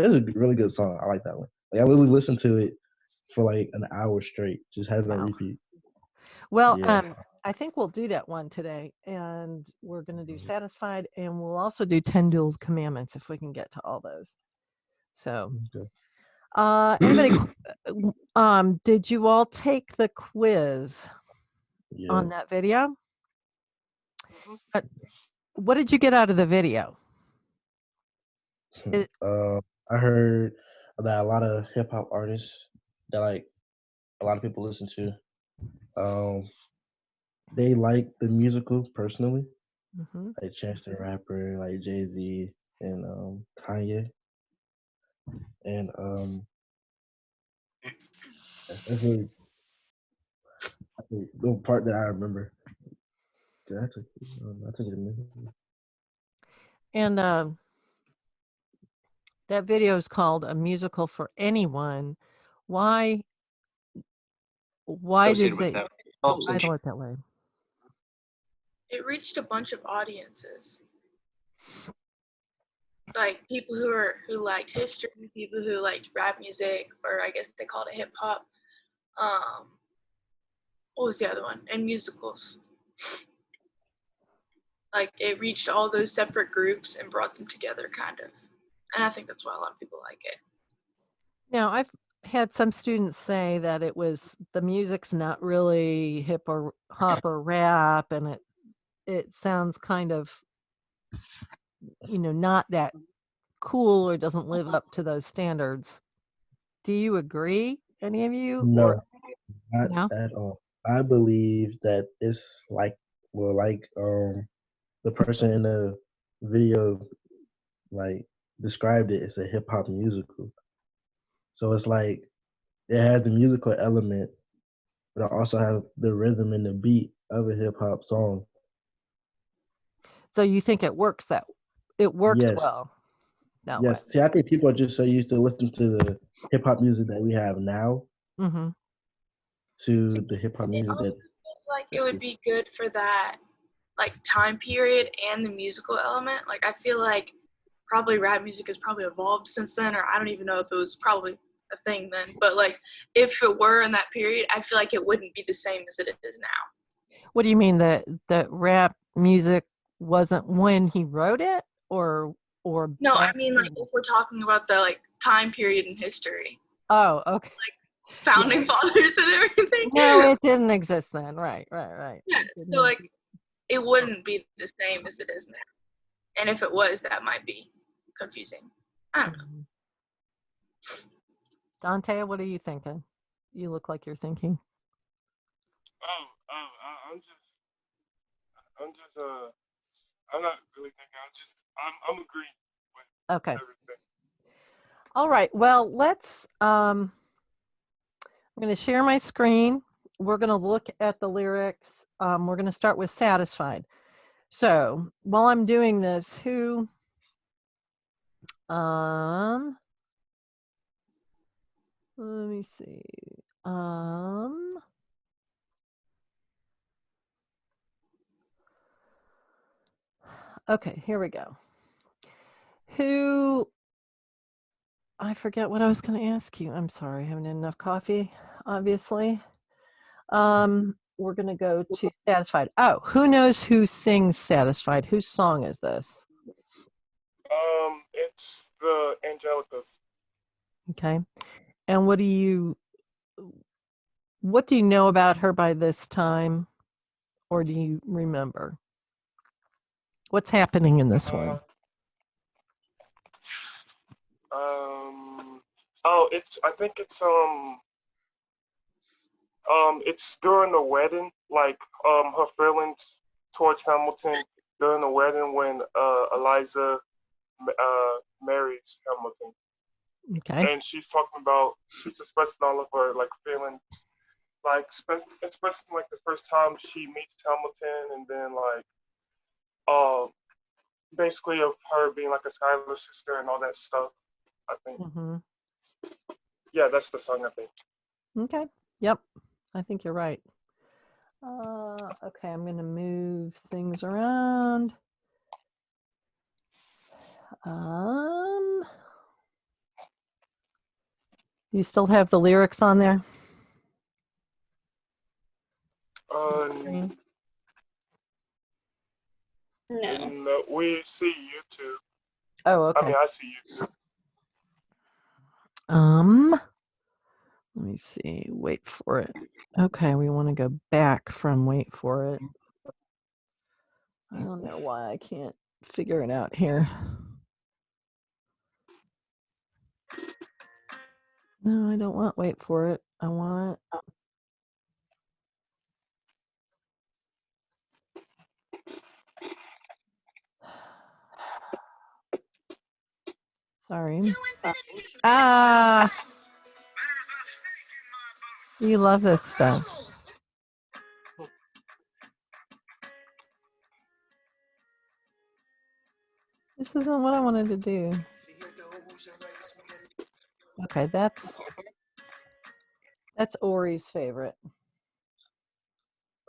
it's a really good song. I like that one. Like I literally listened to it for like an hour straight, just had it on Wow. repeat. Well, Yeah. I think we'll do that one today, and we're going to do Satisfied, and we'll also do 10 Dual Commandments if we can get to all those. So, anybody, did you all take the quiz on that video? What did you get out of the video? I heard that a lot of hip hop artists that like a lot of people listen to, they like the musical personally, like Chance the Rapper, like Jay-Z and Kanye, and that's really the part that I remember. I took it a minute. And that video is called A Musical for Anyone. Why did they title it that way? It reached a bunch of audiences, like people who liked history, people who liked rap music, or I guess they called it hip hop. What was the other one? And musicals. Like it reached all those separate groups and brought them together, kind of. And I think that's why a lot of people like it. Now, I've had some students say that the music's not really hip or hop or rap, and it sounds kind of, not that cool or doesn't live up to those standards. Do you agree, any of you? No, not at all. I believe that it's like the person in the video like described it, it's a hip hop musical. So it's like it has the musical element, but it also has the rhythm and the beat of a hip hop song. So you think it works well? Yes. Way. See, I think people are just so used to listening to the hip hop music that we have now to the hip hop music that feels like it would be good for that like time period and the musical element. Like I feel like probably rap music has probably evolved since then, or I don't even know if it was probably a thing then, but like if it were in that period, I feel like it wouldn't be the same as it is now. What do you mean that rap music wasn't when he wrote it, or no, I mean like if we're talking about the like time period in history. Oh, okay. Like founding fathers and everything. No, it didn't exist then. Right. Yeah, so like it wouldn't be the same as it is now. And if it was, that might be confusing. I don't know. Dante, what are you thinking? You look like you're thinking. I'm not really thinking. I'm agreeing with everything. All right. Well, I'm going to share my screen. We're going to look at the lyrics. We're going to start with Satisfied. So while I'm doing this, let me see. Okay, here we go. I forget what I was going to ask you. I'm sorry, I haven't had enough coffee, obviously. We're going to go to Satisfied. Oh, who knows who sings Satisfied? Whose song is this? It's the Angelicas. Okay. And what do you know about her by this time? Or do you remember? What's happening in this one? I think it's during the wedding, like her feelings towards Hamilton during the wedding when Eliza marries Hamilton. Okay. And she's expressing all of her like feelings, like expressing like the first time she meets Hamilton, and then like basically of her being like a Skylar sister and all that stuff. I think. Yeah, that's the song, I think. Okay. Yep. I think you're right. Okay, I'm going to move things around. You still have the lyrics on there? No. No, we see you too. Oh, okay. I mean, I see you. Let me see. Wait for it. Okay, we want to go back from wait for it. I don't know why I can't figure it out here. No, I don't want wait for it. I want sorry. Ah, you love this stuff. This isn't what I wanted to do. Okay, that's Ori's favorite.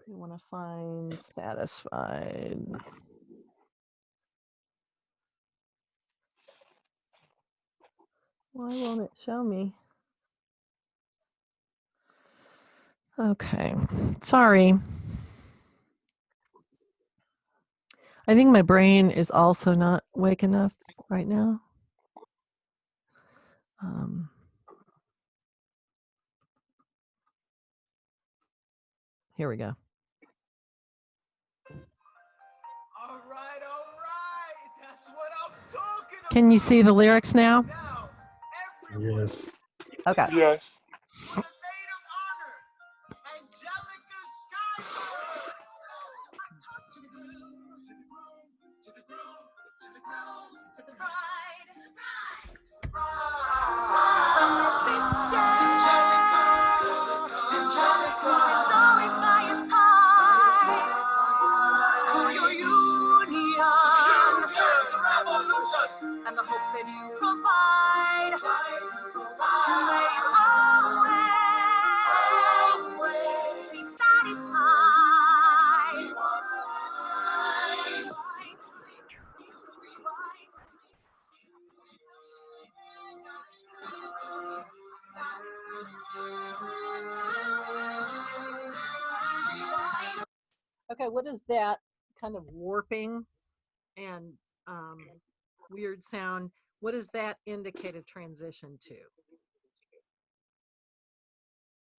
We want to find satisfied. Why won't it show me? Okay, sorry. I think my brain is also not awake enough right now. Here we go. All right. That's what I'm talking about. Can you see the lyrics now? Yes. Okay. Yes. The maid of honor, Angelica Schuyler. I toss to the groom, to the groom, to the groom, to the groom, to the bride, to the bride, to the bride. From the sister, Angelica, is always by your side. To your union, the revolution, and the hope that you provide. May you always be satisfied. Okay, what is that kind of warping and weird sound? What does that indicate a transition to?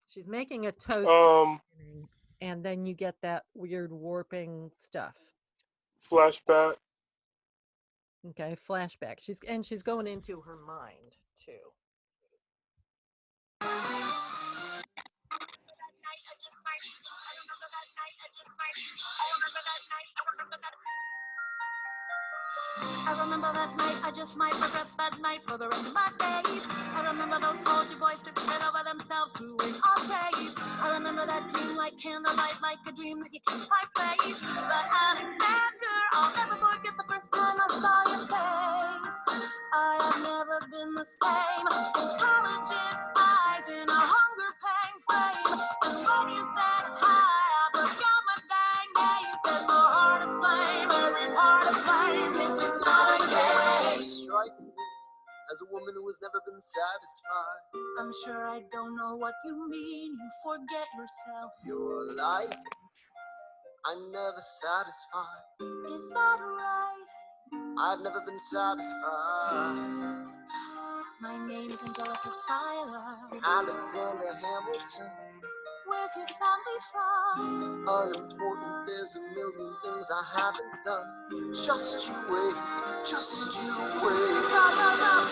She's making a toast, and then you get that weird warping stuff. Flashback. Okay, flashback. She's going into her mind too. I remember that night, I just might regret that night for the rest of my days. I remember those soldier boys took it over themselves to win our praise. I remember that dream like candlelight, like a dream that you can't quite face. But Alexander, I'll never forget the first time I saw your face. I have never been the same. Intelligent eyes in a hunger pang frame. And when you said hi, I forgot my dang name. Said my heart aflame, every part aflame. This is not a game. Strike me as a woman who has never been satisfied. I'm sure I don't know what you mean. You forget yourself. You're like I'm never satisfied. Is that right? I've never been satisfied. My name's Angelica Schuyler. Alexander Hamilton. Where's your family from? Unimportant, there's a million things I haven't done. Just you wait, just you wait.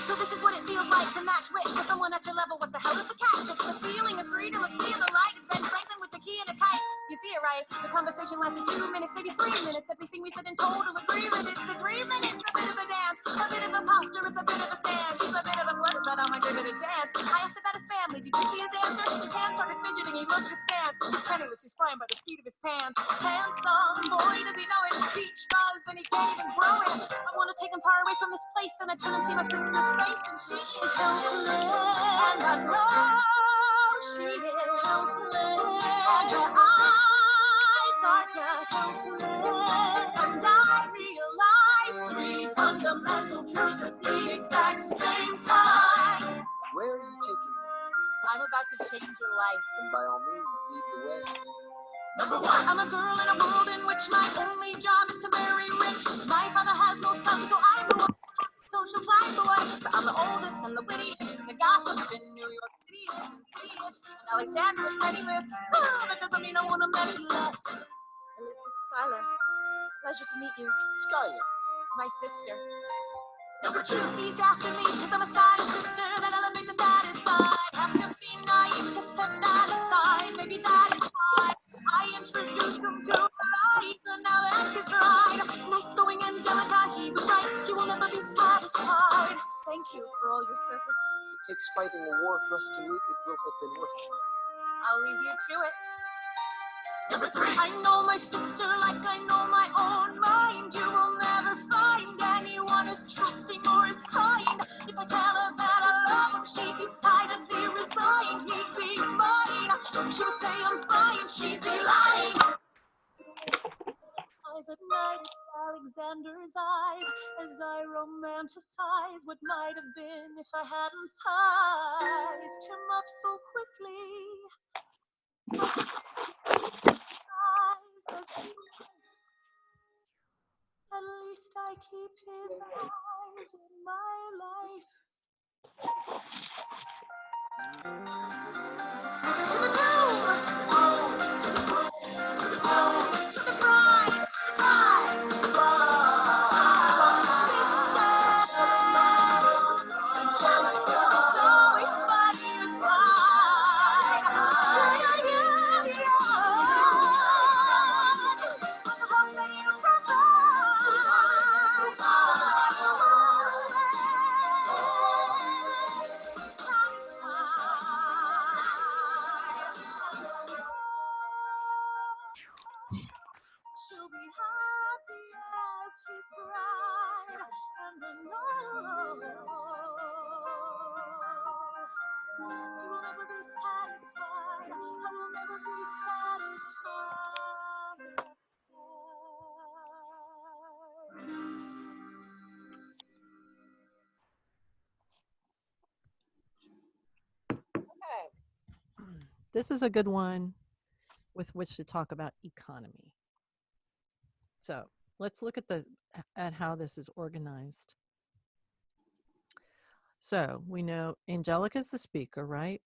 So this is what it feels like to match wits with someone at your level. What the hell is the catch? It's the feeling of freedom of seeing the light. It's Ben Franklin with the key and a kite. You see it right? The conversation lasted 2 minutes, maybe 3 minutes. Everything we said in total agreement. It's agreement, it's a bit of a dance, a bit of a posture, it's a bit of a stance. He's a bit of a flirt, but I'm a give it a chance. I asked about his family. Did you see his answer? His hands started fidgeting. He looked askance. He's penniless. He's flying by the seat of his pants. Handsome boy, does he know it? Peach fuzz, and he can't even grow it. I want to take him far away from this place. Then I turn and see my sister's face, and she is helpless. And I know she is helpless. And her eyes are just helpless. And I realize 3 fundamental truths at the exact same time. Where are you taking me? I'm about to change your life. And by all means, lead the way. I'm a girl in a world in which my only job is to marry rich. My father has no son, so I grew up as a social climb boy. So I'm the oldest and the wittiest and the gossip in New York City is insidious. And Alexander is penniless. That doesn't mean I want to marry less. Elizabeth Schuyler, pleasure to meet you. Skylar. My sister. Number 2, he's after me because I'm a Scottish sister that elevates the satisfied. Have to be naive to set that aside. Maybe that is why I introduced him to Eliza. Now that's his bride. Nice going Angelica, he was right. He will never be satisfied. Thank you for all your service. It takes fighting a war for us to meet. It will have been worth it. I'll leave you to it. Number 3, I know my sister like I know my own mind. You will never find anyone as trusting or as kind. If I tell her that I love him, she'd decidedly resign. He'd be mine. She would say I'm fine, she'd be lying. Eyes at night, it's Alexander's eyes as I romanticize what might have been if I hadn't sized him up so quickly. At least I keep his eyes in my life. To the groom, to the bride, sister, Angelica is always by your side. With the hope that you she'll be happy as his bride, and I know he will never be satisfied. I will never be satisfied. Okay. This is a good one with which to talk about economy. So let's look at how this is organized. So we know Angelica's the speaker, right?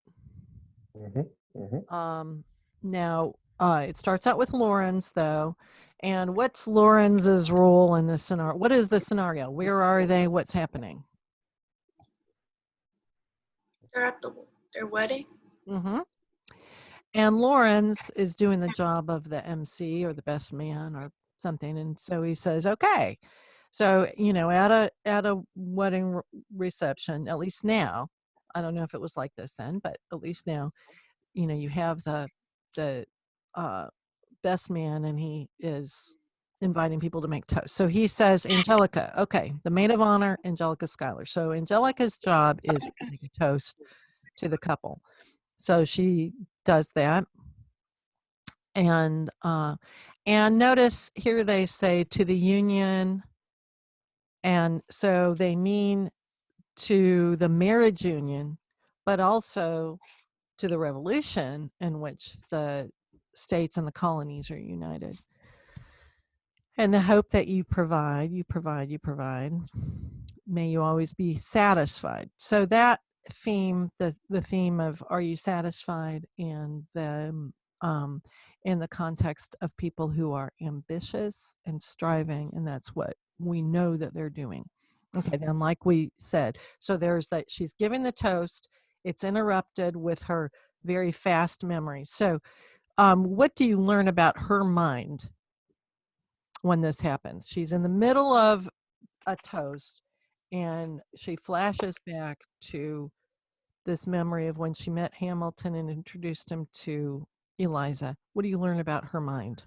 Now it starts out with Lauren's though. And what's Lauren's role in this scenario? What is the scenario? Where are they? What's happening? They're at their wedding. And Lawrence is doing the job of the MC or the best man or something. And so he says, okay. So, you know, at a wedding reception, at least now, I don't know if it was like this then, but at least now, you know, you have the best man and he is inviting people to make toast. So he says, Angelica, okay, the maid of honor, Angelica Schuyler. So Angelica's job is to make a toast to the couple. So she does that. And notice here they say to the union. And so they mean to the marriage union, but also to the revolution in which the states and the colonies are united. And the hope that you provide, may you always be satisfied. So that theme, the theme of are you satisfied, and the in the context of people who are ambitious and striving, and that's what we know that they're doing. Okay, then like we said, so there's that she's giving the toast, it's interrupted with her very fast memory. So what do you learn about her mind when this happens? She's in the middle of a toast and she flashes back to this memory of when she met Hamilton and introduced him to Eliza. What do you learn about her mind?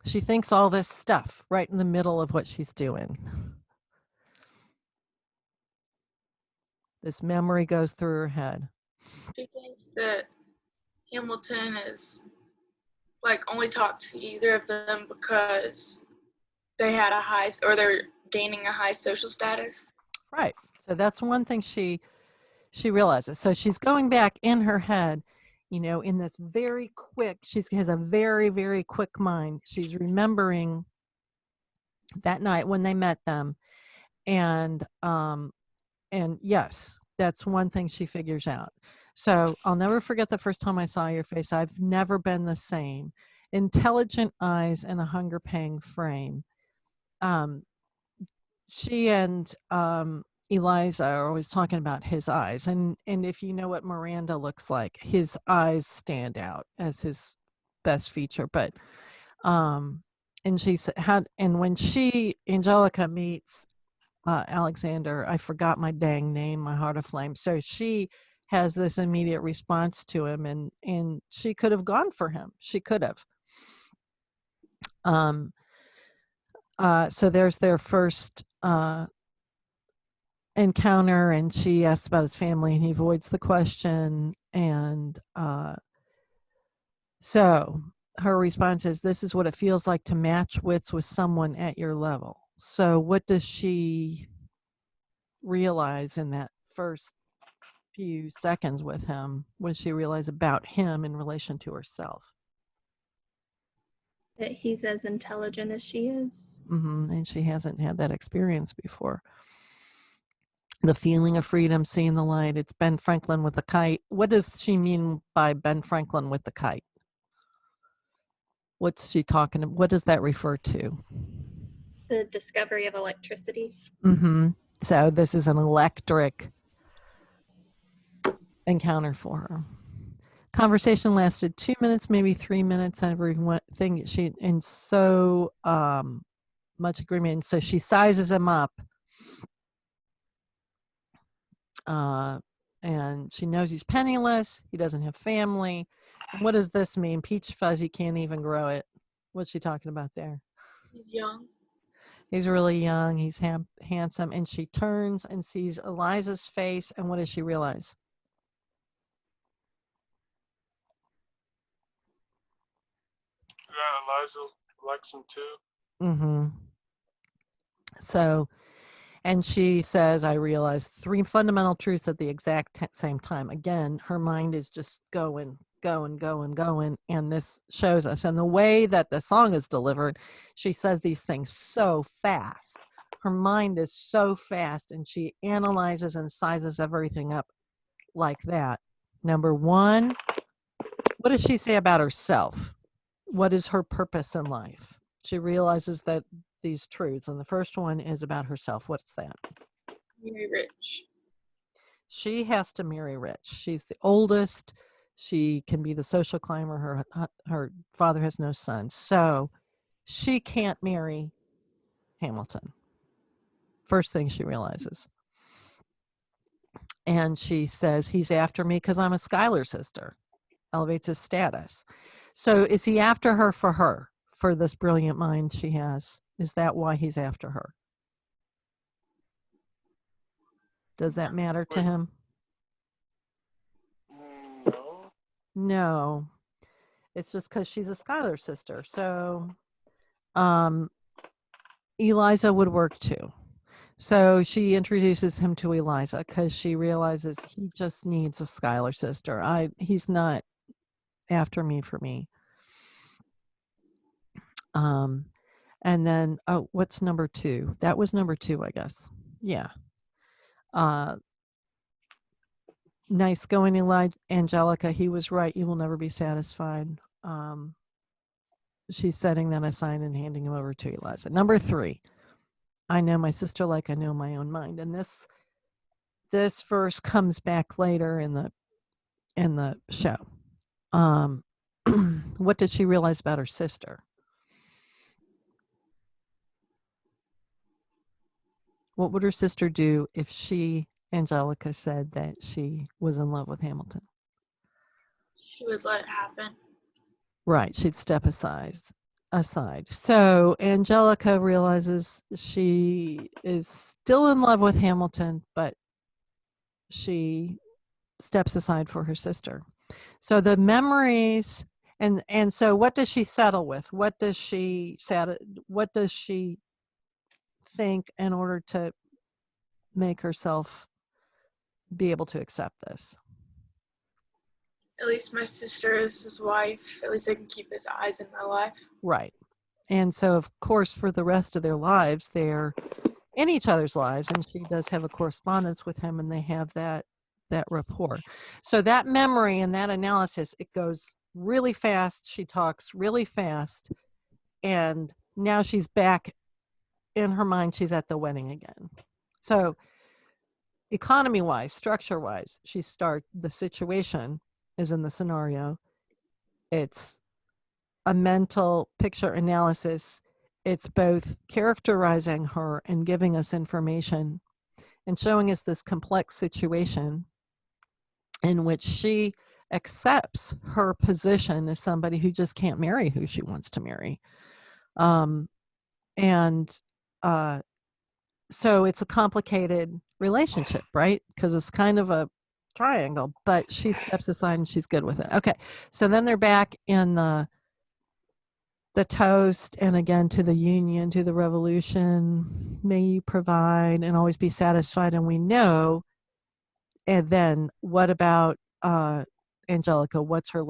She thinks all this stuff right in the middle of what she's doing. This memory goes through her head. She thinks that Hamilton is like only talked to either of them because they had a high, or they're gaining a high social status. Right. So that's one thing she realizes. So she's going back in her head, you know, in this very quick, she has a very, very quick mind. She's remembering that night when they met them. And yes, that's one thing she figures out. So I'll never forget the first time I saw your face. I've never been the same. Intelligent eyes and a hunger pang frame. She and Eliza are always talking about his eyes, and if you know what Miranda looks like, his eyes stand out as his best feature. But and she had, and when Angelica meets Alexander, I forgot my dang name, my heart of flame. So she has this immediate response to him, and she could have gone for him. She could have. So there's their first encounter, and she asks about his family, and he avoids the question. And so her response is, "This is what it feels like to match wits with someone at your level." So what does she realize in that first few seconds with him? What does she realize about him in relation to herself? That he's as intelligent as she is. And she hasn't had that experience before. The feeling of freedom, seeing the light. It's Ben Franklin with the kite. What does she mean by Ben Franklin with the kite? What's she talking about? What does that refer to? The discovery of electricity. So this is an electric encounter for her. Conversation lasted 2 minutes, maybe 3 minutes. Everything in so much agreement. So she sizes him up, and she knows he's penniless. He doesn't have family. And what does this mean? Peach fuzzy can't even grow it. What's she talking about there? He's young. He's really young. He's handsome. And she turns and sees Eliza's face. And what does she realize? Yeah, Eliza likes him too. So, and she says, I realized 3 fundamental truths at the exact same time. Again, her mind is just going. And this shows us. And the way that the song is delivered, she says these things so fast. Her mind is so fast, and she analyzes and sizes everything up like that. Number 1, what does she say about herself? What is her purpose in life? She realizes that these truths, and the first one is about herself. What's that? Very rich. She has to marry rich. She's the oldest. She can be the social climber. Her father has no sons, so she can't marry Hamilton. First thing she realizes. And she says, he's after me because I'm a Schuyler sister. Elevates his status. So is he after her, for this brilliant mind she has? Is that why he's after her? Does that matter to him? No. No. It's just because she's a Schuyler sister. So Eliza would work too. So she introduces him to Eliza because she realizes he just needs a Schuyler sister. He's not after me for me. And then, what's number 2? That was number 2, I guess. Yeah. Nice going, Angelica. He was right. You will never be satisfied. She's setting that aside and handing him over to Eliza. Number 3, I know my sister like I know my own mind. And this verse comes back later in the show. What did she realize about her sister? What would her sister do if Angelica, said that she was in love with Hamilton? She would let it happen. Right, she'd step aside. So Angelica realizes she is still in love with Hamilton, but she steps aside for her sister. So the memories, and so what does she settle with? What does she think in order to make herself be able to accept this? At least my sister is his wife. At least I can keep his eyes in my life. Right. And so, of course, for the rest of their lives, they're in each other's lives, and she does have a correspondence with him, and they have that rapport. So that memory and that analysis, it goes really fast. She talks really fast, and now she's back in her mind. She's at the wedding again. So economy-wise, structure-wise, the situation is in the scenario. It's a mental picture analysis. It's both characterizing her and giving us information and showing us this complex situation in which she accepts her position as somebody who just can't marry who she wants to marry. So it's a complicated relationship, right? Because it's kind of a triangle, but she steps aside and she's good with it. Okay, so then they're back in the toast, and again, to the union, to the revolution, may you provide and always be satisfied. And we know, and then what about Angelica? What are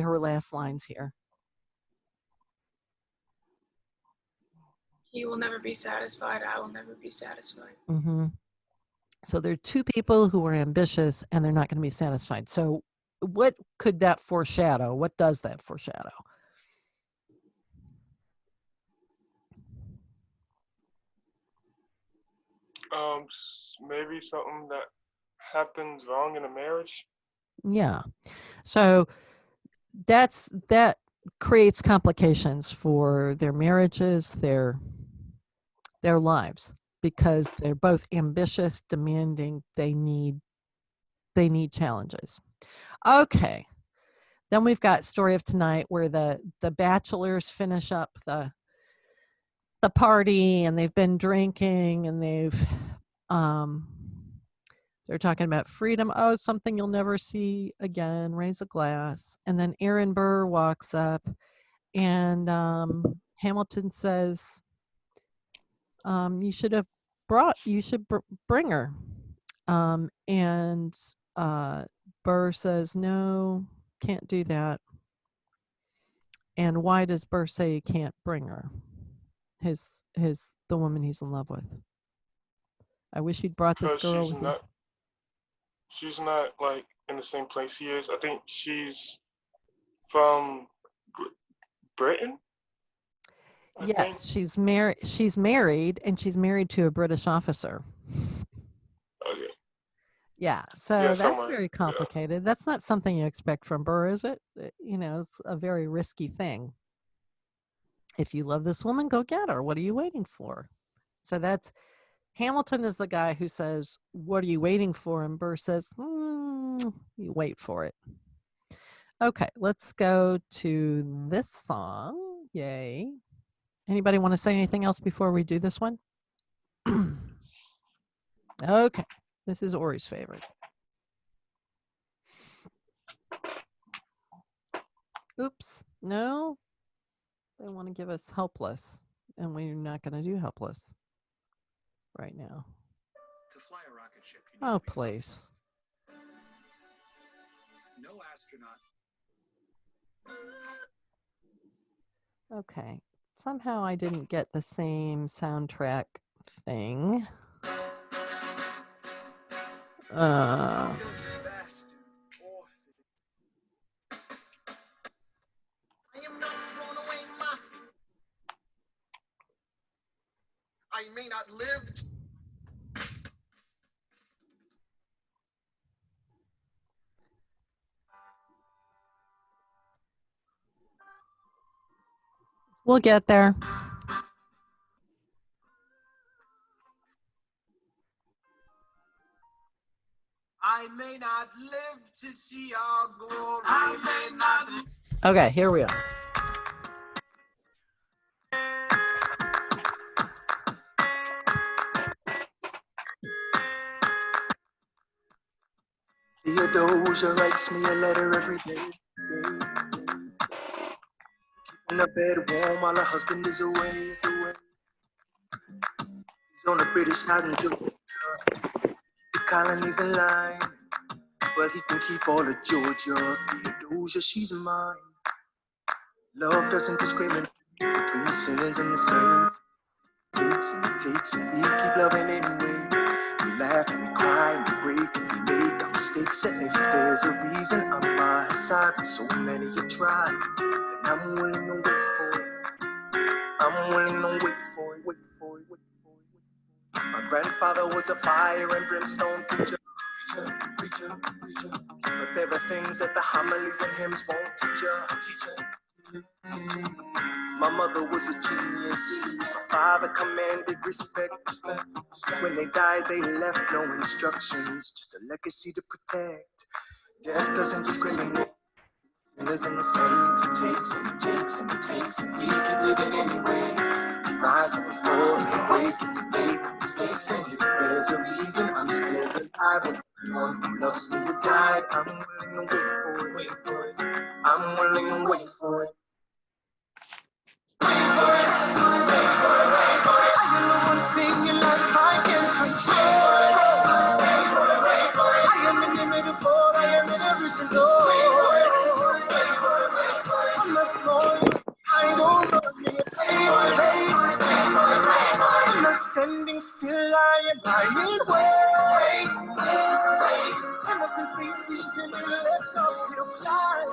her last lines here? He will never be satisfied. I will never be satisfied. Mm-hmm. So there are two people who are ambitious and they're not going to be satisfied. So what could that foreshadow? What does that foreshadow? Maybe something that happens wrong in a marriage. Yeah. So that creates complications for their marriages, their lives, because they're both ambitious, demanding, they need challenges. Okay. Then we've got Story of Tonight, where the bachelors finish up the party, and they've been drinking, and they're talking about freedom. Oh, something you'll never see again. Raise a glass. And then Aaron Burr walks up, and Hamilton says, you should bring her. And Burr says, no, can't do that. And why does Burr say he can't bring her? The woman he's in love with. I wish he'd brought this girl with him. She's not like in the same place he is. I think she's from Britain. Yes, she's married. She's married, and she's married to a British officer. Okay. Yeah, so Yeah, that's very complicated. Yeah. That's not something you expect from Burr, is it? It's a very risky thing. If you love this woman, go get her. What are you waiting for? So that's Hamilton is the guy who says, what are you waiting for? And Burr says, you wait for it. Okay, let's go to this song. Yay. Anybody want to say anything else before we do this one? Okay, this is Ori's favorite. Oops, no. They want to give us Helpless, and we're not going to do Helpless right now. To fly a rocket ship, you Oh, please. no astronaut. Okay. Somehow I didn't get the same soundtrack thing. I may not live. We'll get there. I may not live to see our glory. I may not. Okay, here we are. Theodosia writes me a letter every day. Keeping the bed warm while her husband is away. on the British side and Georgia. The colonies in line. Well, he can keep all of Georgia. Theodosia, she's mine. Love doesn't discriminate between the sinners and the saints. Takes, and we keep loving anyway. We laugh and we cry and we break and we make our mistakes. And if there's a reason I'm by her side, but so many have tried, then I'm willing to wait for it. I'm willing to wait for it, wait for it, wait for it. My grandfather was a fire and brimstone preacher. But there are things that the homilies and hymns won't teach you. My mother was a genius. My father commanded respect. When they died, they left no instructions, just a legacy to protect. Death doesn't discriminate. Sinners and the saints, it takes and it takes and it takes, and we keep living anyway. We rise and we fall, and we break and we make mistakes. And if there's a reason I'm still alive, and everyone who loves me has died, I'm willing to wait for it, I'm willing to wait for it. I am the one thing in life I can control. I am inimitable, I am original. I'm not falling, I don't know I'm not standing still, I am lying wait. Hamilton faces in the less uphill climb.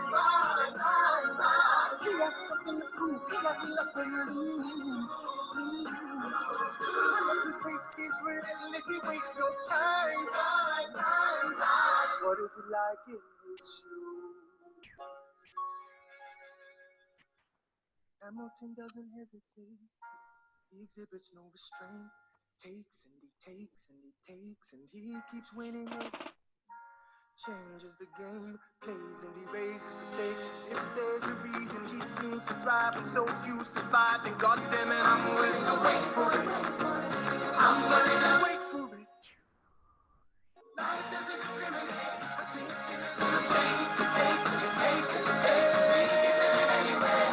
He has something to prove, he has nothing to lose. Hamilton faces relentless, he wastes no time. What is it like in his shoes? Hamilton doesn't hesitate, he exhibits no restraint. Takes and he takes and he takes and he keeps winning it. Changes the game, plays and he raises the stakes. If there's a reason he seems to thrive and so few survive, then goddamn it, I'm willing to wait for it. I'm willing to wait for it. Life doesn't discriminate between the sinners and the saints. It takes and it takes and it takes and we keep living anyway.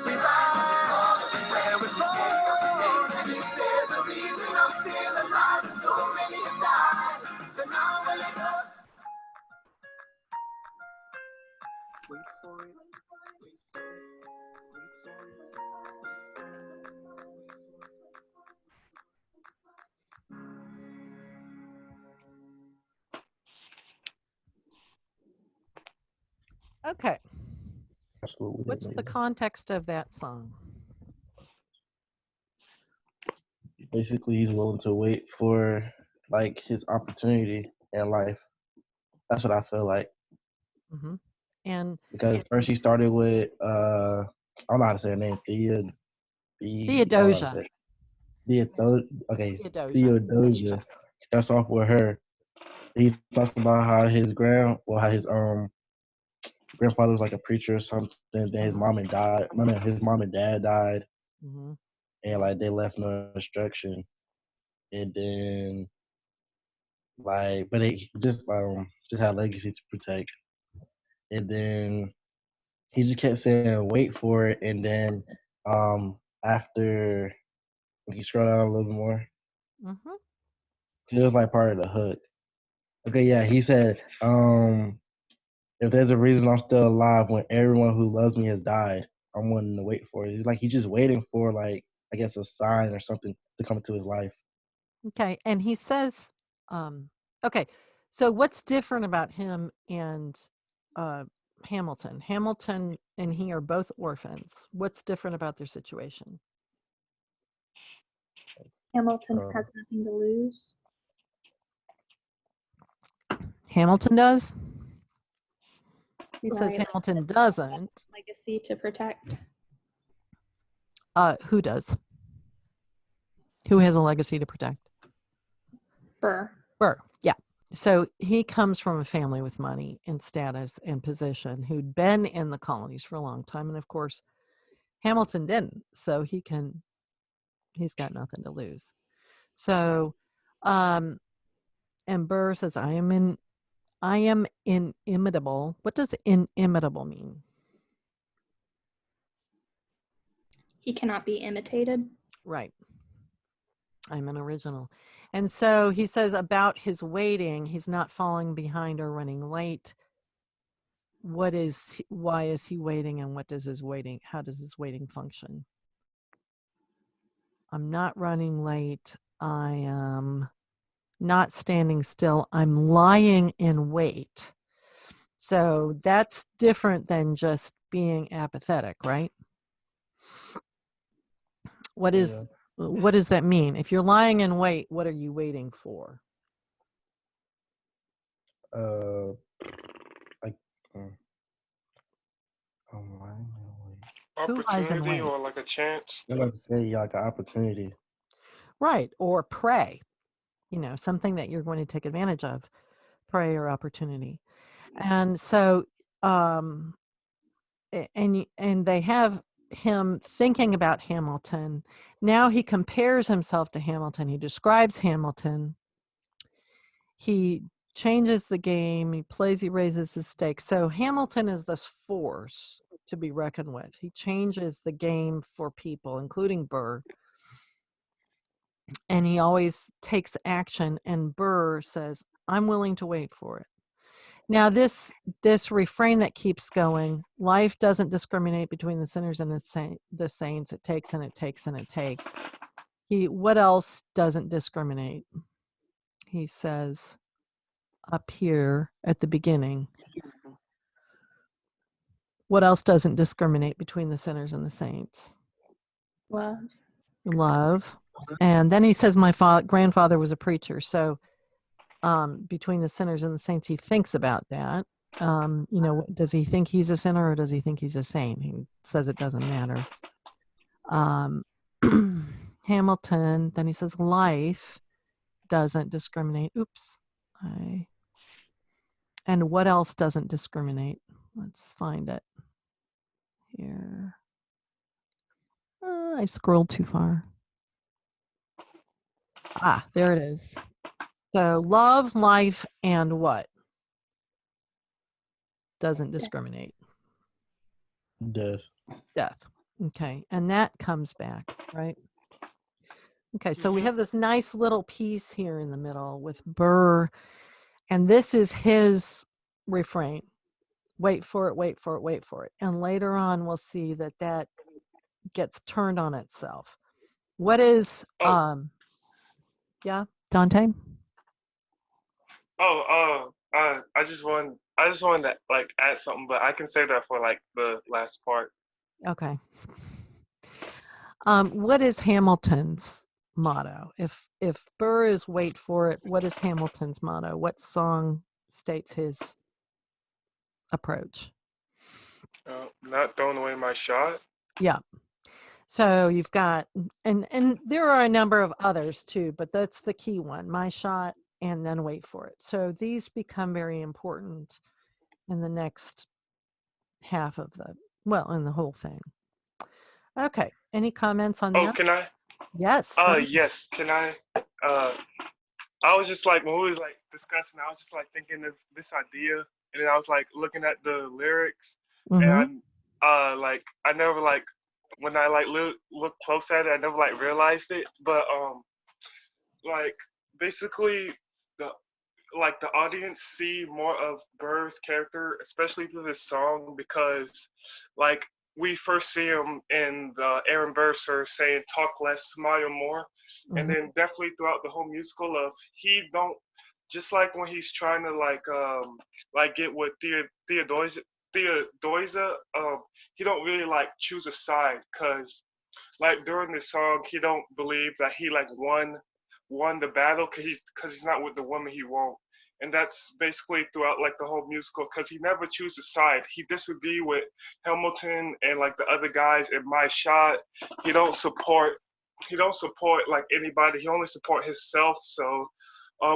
We rise and we fall and we pray and we make our mistakes. And if there's a reason I'm still alive and so many have died, then I'm willing to wait for it, wait for it, wait for it. Okay. Absolutely. What's the context of that song? Basically, he's willing to wait for like his opportunity in life. That's what I feel like. Mm-hmm. And because first he started with I don't know how to say her name. Theodosia. Theodosia. Starts off with her. He talks about how his grandfather was like a preacher or something. Then his mom and dad died, mm-hmm. and like they left no instruction. And then like, but it just had legacy to protect. And then he just kept saying, "Wait for it." And then after you scroll down a little bit more, mm-hmm. it was like part of the hook. Okay, yeah, he said, if there's a reason I'm still alive when everyone who loves me has died, I'm willing to wait for it. It's like he's just waiting for, like, I guess a sign or something to come into his life. Okay, and he says, okay, so what's different about him and Hamilton? Hamilton and he are both orphans. What's different about their situation? Hamilton has nothing to lose. Hamilton does? He says Right. Hamilton doesn't. Legacy to protect. Who does? Who has a legacy to protect? Burr. Yeah. So he comes from a family with money and status and position who'd been in the colonies for a long time. And of course, Hamilton didn't. So he's got nothing to lose. So, and Burr says, I am inimitable. What does inimitable mean? He cannot be imitated. Right. I'm an original. And so he says about his waiting, he's not falling behind or running late. Why is he waiting, and how does his waiting function? I'm not running late. I am not standing still. I'm lying in wait. So that's different than just being apathetic, right? What does that mean? If you're lying in wait, what are you waiting for? Like, Who lies in Opportunity wait? or like a chance. I like to say like an opportunity. Right, or prey. Something that you're going to take advantage of, prey or opportunity. And so, and they have him thinking about Hamilton. Now he compares himself to Hamilton. He describes Hamilton. He changes the game. He raises the stakes. So Hamilton is this force to be reckoned with. He changes the game for people, including Burr. And he always takes action. And Burr says, I'm willing to wait for it. Now, this refrain that keeps going, life doesn't discriminate between the sinners and the saints. It takes and it takes and it takes. What else doesn't discriminate? He says up here at the beginning. What else doesn't discriminate between the sinners and the saints? Love. And then he says, my grandfather was a preacher. So between the sinners and the saints, he thinks about that. Does he think he's a sinner or does he think he's a saint? He says it doesn't matter. Hamilton, then he says life doesn't discriminate. Oops. And what else doesn't discriminate? Let's find it here. I scrolled too far. There it is. So love, life, and what? Doesn't discriminate. Death. Okay. And that comes back, right? Okay. So we have this nice little piece here in the middle with Burr. And this is his refrain. Wait for it, wait for it, wait for it. And later on, we'll see that gets turned on itself. What is, yeah, Dante? I just wanted to like add something, but I can say that for like the last part. Okay. What is Hamilton's motto? If Burr is wait for it, what is Hamilton's motto? What song states his approach? Not throwing away my shot. Yeah. So you've got, and there are a number of others too, but that's the key one, my shot, and then wait for it. So these become very important in the next half of in the whole thing. Okay. Any comments on that? Oh, can I? Yes. Yes. Can I? I was just like, when we was like discussing, I was just like thinking of this idea, and then I was like looking at the lyrics, and like I never like when I like look close at it, I never like realized it, but like basically the audience see more of Burr's character, especially through this song, because like we first see him in the Aaron Burr saying "talk less, smile more," and then definitely throughout the whole musical of he don't, just like when he's trying to like get with Theodosia, he don't really like choose a side, because like during this song he don't believe that he like won the battle, because he's not with the woman he won't. And that's basically throughout like the whole musical, because he never chooses a side. He disagree with Hamilton and like the other guys in My Shot. He don't support like anybody. He only support himself. So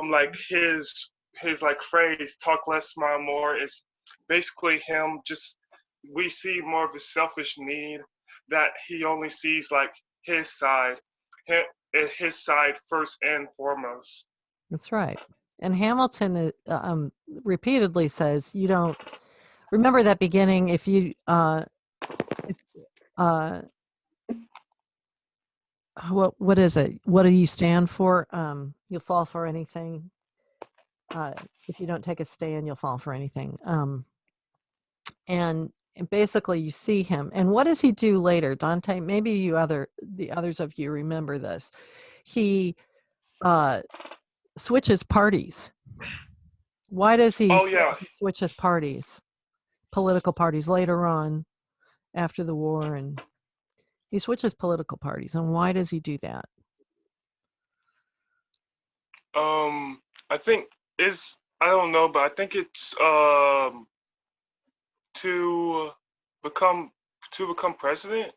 like his like phrase "talk less, smile more" is basically him just, we see more of his selfish need, that he only sees like his side first and foremost. That's right. And Hamilton repeatedly says, you don't remember that beginning. If you what is it? What do you stand for? You'll fall for anything. If you don't take a stand, you'll fall for anything. And basically you see him. And what does he do later? Dante, maybe the others of you remember this. He switches parties. Why does he Oh yeah. switches parties? Political parties later on after the war, and he switches political parties. And why does he do that? I think I don't know, but I think it's to become president,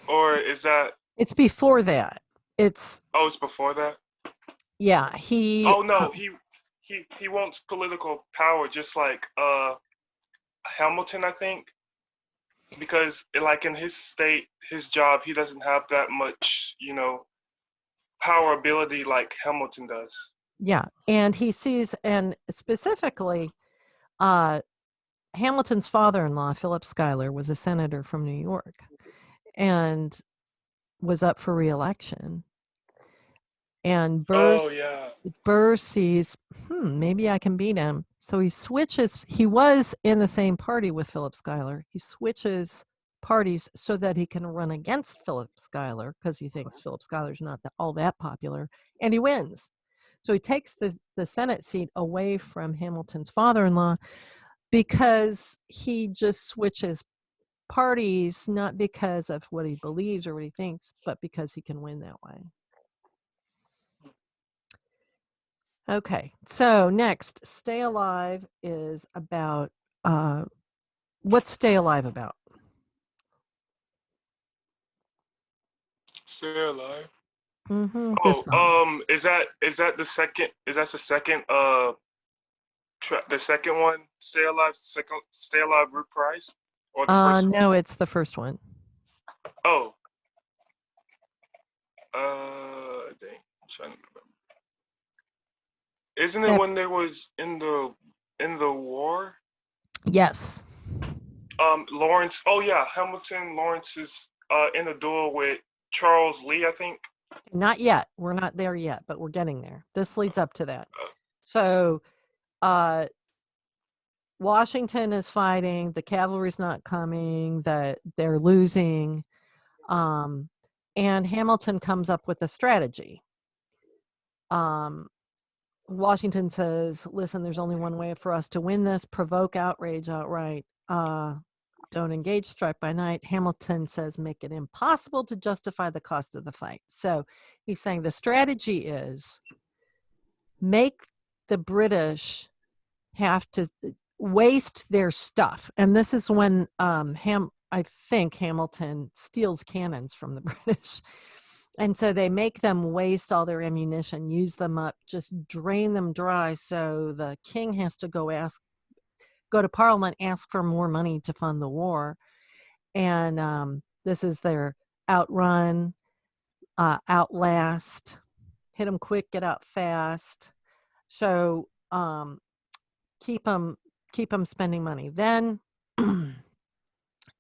or is that? It's before that. It's before that. yeah. Oh no, he wants political power, just like Hamilton, I think, because like in his state, his job, he doesn't have that much, power ability like Hamilton does. Yeah, and he sees, and specifically, Hamilton's father-in-law, Philip Schuyler, was a senator from New York, and was up for re-election. And Burrs sees, maybe I can beat him. So he switches. He was in the same party with Philip Schuyler. He switches parties so that he can run against Philip Schuyler because he thinks Philip Schuyler's not all that popular, and he wins. So he takes the Senate seat away from Hamilton's father-in-law because he just switches parties, not because of what he believes or what he thinks, but because he can win that way. Okay, so next, Stay Alive is about, what's Stay Alive about? Stay Alive. Mm-hmm. Is that the second? Is that the second? The second one, Stay Alive, Stay Alive reprise, or the first one? No, it's the first one. Oh. Dang, I'm trying to remember. Isn't it when they was in the war? Yes. Lawrence. Oh yeah, Hamilton. Lawrence is in a duel with Charles Lee, I think. Not yet. We're not there yet, but we're getting there. This leads up to that. So, Washington is fighting. The cavalry's not coming. That they're losing, and Hamilton comes up with a strategy. Washington says, "Listen, there's only one way for us to win this: provoke outrage outright. Don't engage, strike by night." Hamilton says, "Make it impossible to justify the cost of the fight." So he's saying the strategy is make the British have to waste their stuff. And this is when I think Hamilton steals cannons from the British. And so they make them waste all their ammunition, use them up, just drain them dry. So the king has to go to Parliament, ask for more money to fund the war. And this is their outrun, outlast, hit them quick, get out fast. So keep them spending money. Then,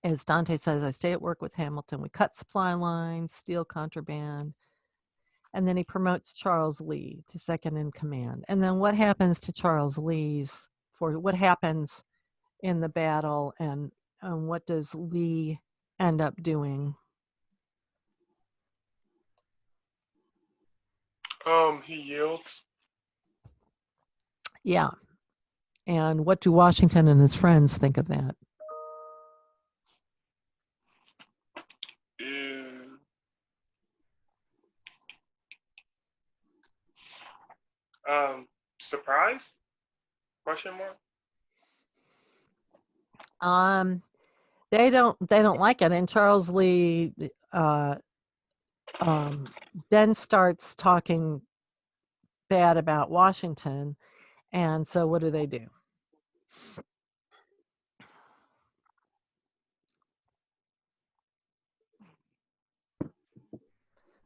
as Dante says, I stay at work with Hamilton. We cut supply lines, steal contraband. And then he promotes Charles Lee to second in command. And then what happens to Charles Lee's, what happens in the battle, and what does Lee end up doing? He yields. Yeah. And what do Washington and his friends think of that? Surprised? Question mark? They don't like it, and Charles Lee then starts talking bad about Washington, and so what do?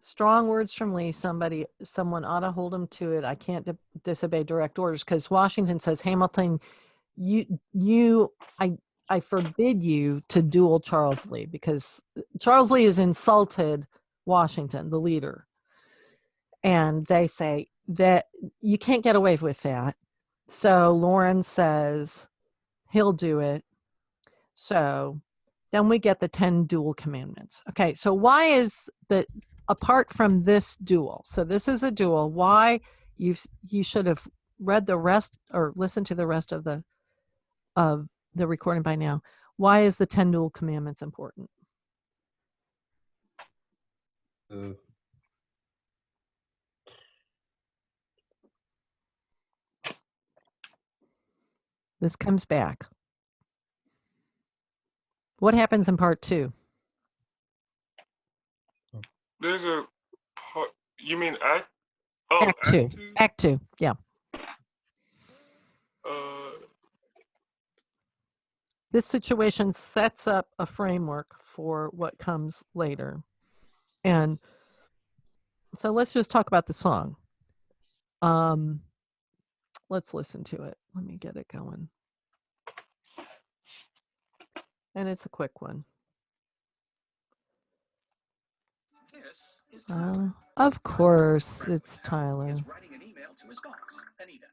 Strong words from Lee. Someone ought to hold him to it. I can't disobey direct orders, because Washington says, Hamilton, I forbid you to duel Charles Lee, because Charles Lee is insulted Washington, the leader. And they say that you can't get away with that. So Lauren says he'll do it. So then we get the 10 dual commandments. Okay, so why is that apart from this duel? So this is a duel. Why you should have read the rest or listened to the rest of the recording by now. Why is the 10 dual commandments important? This comes back. What happens in part 2? There's a part. You mean act? Oh, Act 2. Act 2. Yeah. This situation sets up a framework for what comes later. And so let's just talk about the song. Let's listen to it. Let me get it going. And it's a quick one. This is Tyler. Of course, it's Tyler. Is writing an email to his boss, Anita.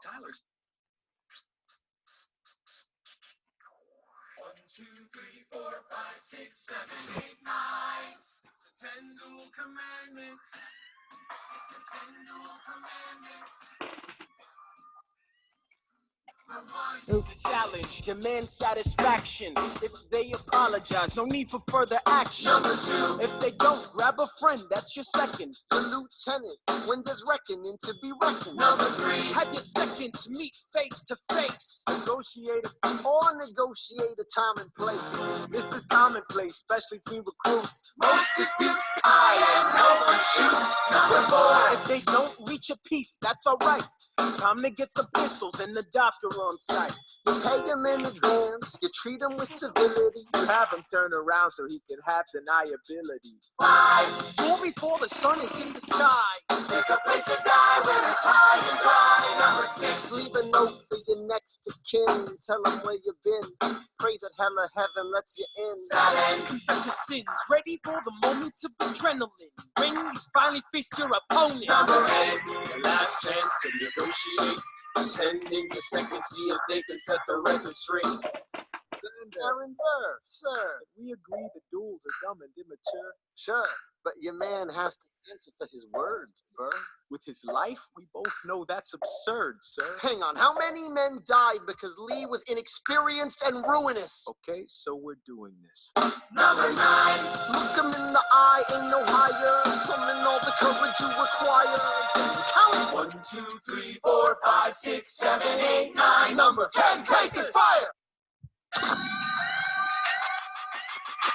Tyler's 1, 2, 3, 4, 5, 6, 7, 8, 9. It's the 10 dual commandments. It's the 10 dual commandments. The challenge, demand satisfaction. If they apologize, no need for further action. Number 2, if they don't, grab a friend, that's your second. The lieutenant, when there's reckoning to be reckoned. Number 3, have your seconds meet face to face. Negotiate or negotiate a time and place. This is commonplace, especially between recruits. Most disputes die and no one shoots. Number 4, if they don't reach a peace, that's alright. Time to get some pistols and the doctor on site. You pay him in advance, you treat him with civility. You have him turn around so he can have deniability. 5, go before the sun is in the sky. Pick a place to die when it's high and dry. Number 6, leave a note for your next to kin. Tell him where you've been. Pray that hell or heaven lets you in. 7, confess your sins, ready for the moment of adrenaline. When you finally face your opponent. Number 8, the last chance to negotiate. Sending the second, see if they can set the record straight. Aaron Burr, sir, we agree the duels are dumb and immature. Sure, but your man has to answer for his words, Burr. With his life, we both know that's absurd, sir. Hang on, how many men died because Lee was inexperienced and ruinous? Okay, so we're doing this. Number 9, look him in the eye, ain't no higher. Summon all the courage you require. Count 1, 2, 3, 4, 5, 6, 7, 8, 9. Number 10, places fire.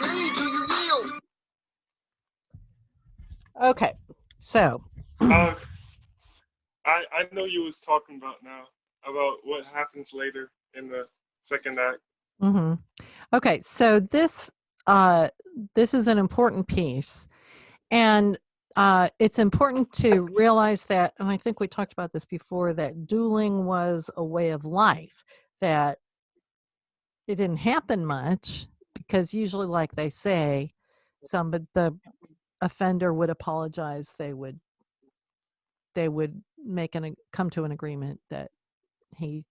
Lee, do you yield? Okay, so I know you was talking about now about what happens later in the second act. Mm-hmm. Okay, so this is an important piece, and it's important to realize that, and I think we talked about this before, that dueling was a way of life, that it didn't happen much because usually, like they say, the offender would apologize. They would come to an agreement that he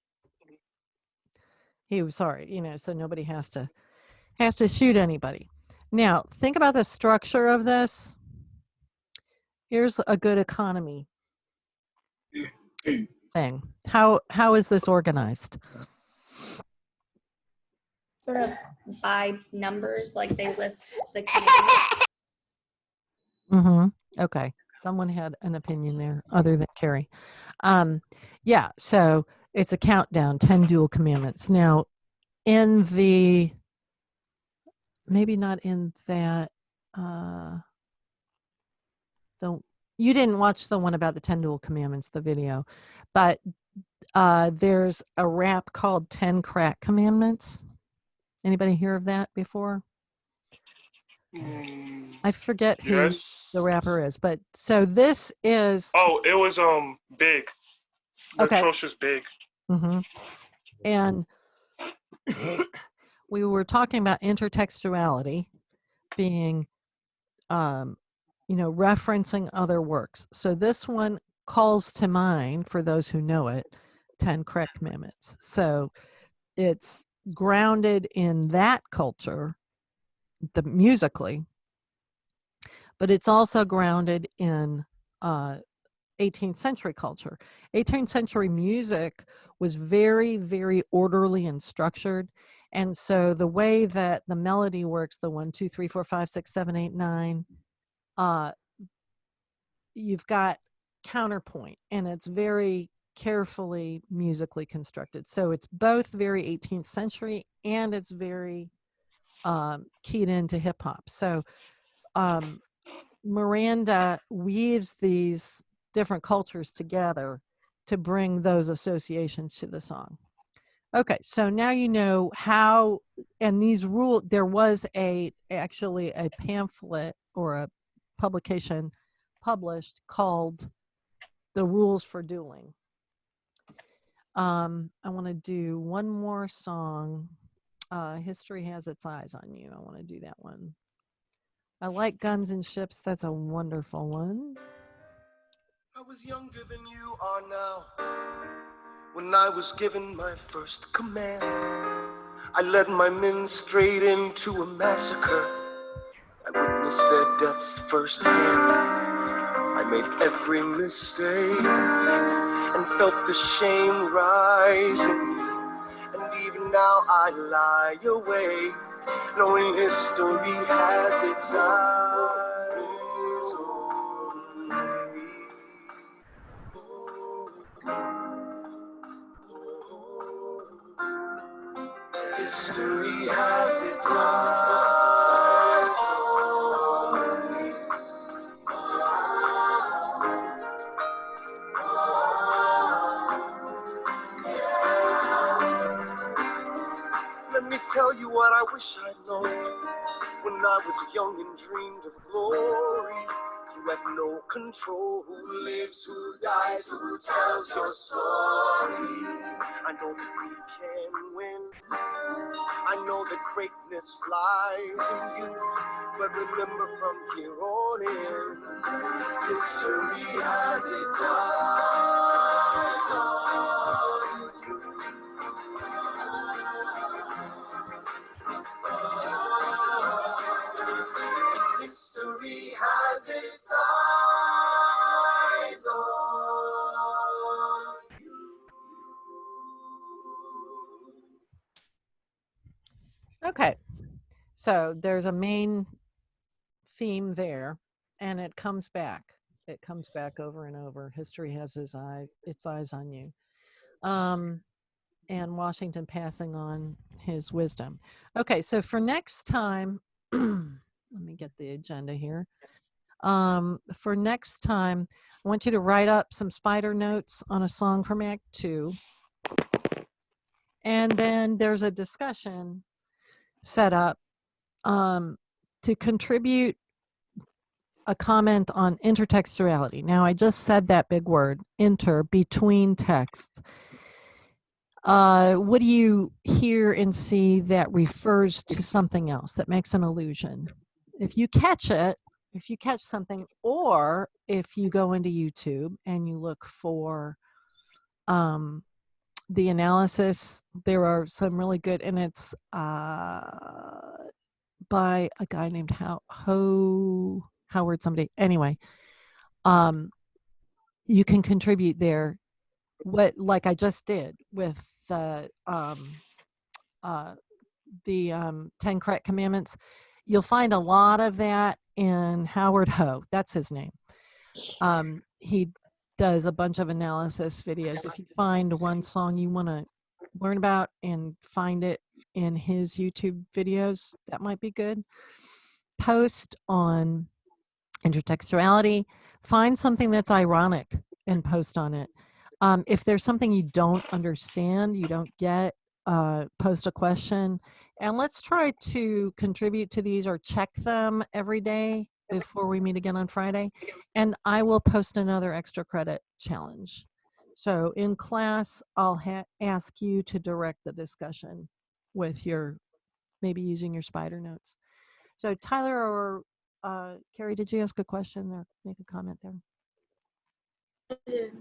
was sorry, so nobody has to shoot anybody. Now, think about the structure of this. Here's a good economy thing. How is this organized? Sort of by numbers, like they list the commandments. Mm-hmm. Okay. Someone had an opinion there other than Carrie. Yeah, so it's a countdown, 10 dual commandments. Now, maybe not in that, you didn't watch the one about the 10 dual commandments, the video, but there's a rap called 10 Crack Commandments. Anybody hear of that before? I forget who the rapper is, but so this is. Oh, it was Big. Atrocious Big. Mm-hmm. And we were talking about intertextuality being referencing other works. So this one calls to mind, for those who know it, 10 Correct Commandments. So it's grounded in that culture, the musically, but it's also grounded in 18th century culture. 18th century music was very, very orderly and structured. And so the way that the melody works, the 1, 2, 3, 4, 5, 6, 7, 8, 9, you've got counterpoint, and it's very carefully musically constructed. So it's both very 18th century and it's very keyed into hip hop. So Miranda weaves these different cultures together to bring those associations to the song. Okay, so now you know how, and these rules, there was actually a pamphlet or a publication published called The Rules for Dueling. I want to do one more song. History Has Its Eyes on You. I want to do that one. I like Guns and Ships. That's a wonderful one. I was younger than you are now. When I was given my first command, I led my men straight into a massacre. I witnessed their deaths firsthand. I made every mistake and felt the shame rise in me. And even now I lie awake, knowing history has its eyes on me. History has its eyes on me. Let me tell you what I wish I'd known when I was young and dreamed of glory. You have no control. Who lives, who dies, who tells your story? I know that we can win. I know that greatness lies in you. But remember, from here on in, history has its eyes on you. History has its eyes on you. Okay, so there's a main theme there, and it comes back. It comes back over and over. History has its eyes on you. And Washington passing on his wisdom. Okay, so for next time, let me get the agenda here. For next time, I want you to write up some spider notes on a song from Act 2. And then there's a discussion set up to contribute a comment on intertextuality. Now, I just said that big word, inter, between texts. What do you hear and see that refers to something else, that makes an allusion? If you catch it, if you catch something, or if you go into YouTube and you look for the analysis, there are some really good, and it's by a guy named Howard somebody. Anyway, you can contribute there, like I just did with the 10 Correct Commandments. You'll find a lot of that in Howard Ho. That's his name. He does a bunch of analysis videos. If you find one song you want to learn about and find it in his YouTube videos, that might be good. Post on intertextuality. Find something that's ironic and post on it. If there's something you don't understand, you don't get, post a question. And let's try to contribute to these or check them every day before we meet again on Friday. And I will post another extra credit challenge. So in class, I'll ask you to direct the discussion with maybe using your spider notes. So Tyler or Carrie, did you ask a question or make a comment there? I did.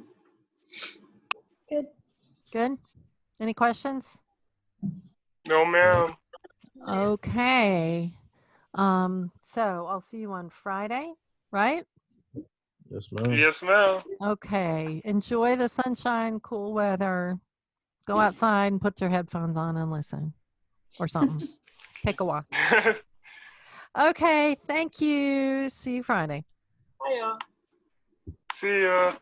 Good. Good. Any questions? No, ma'am. Okay. So I'll see you on Friday, right? Yes, ma'am. Yes, ma'am. Okay. Enjoy the sunshine, cool weather. Go outside and put your headphones on and listen or something. Take a walk. Okay. Thank you. See you Friday. Bye, y'all. See ya.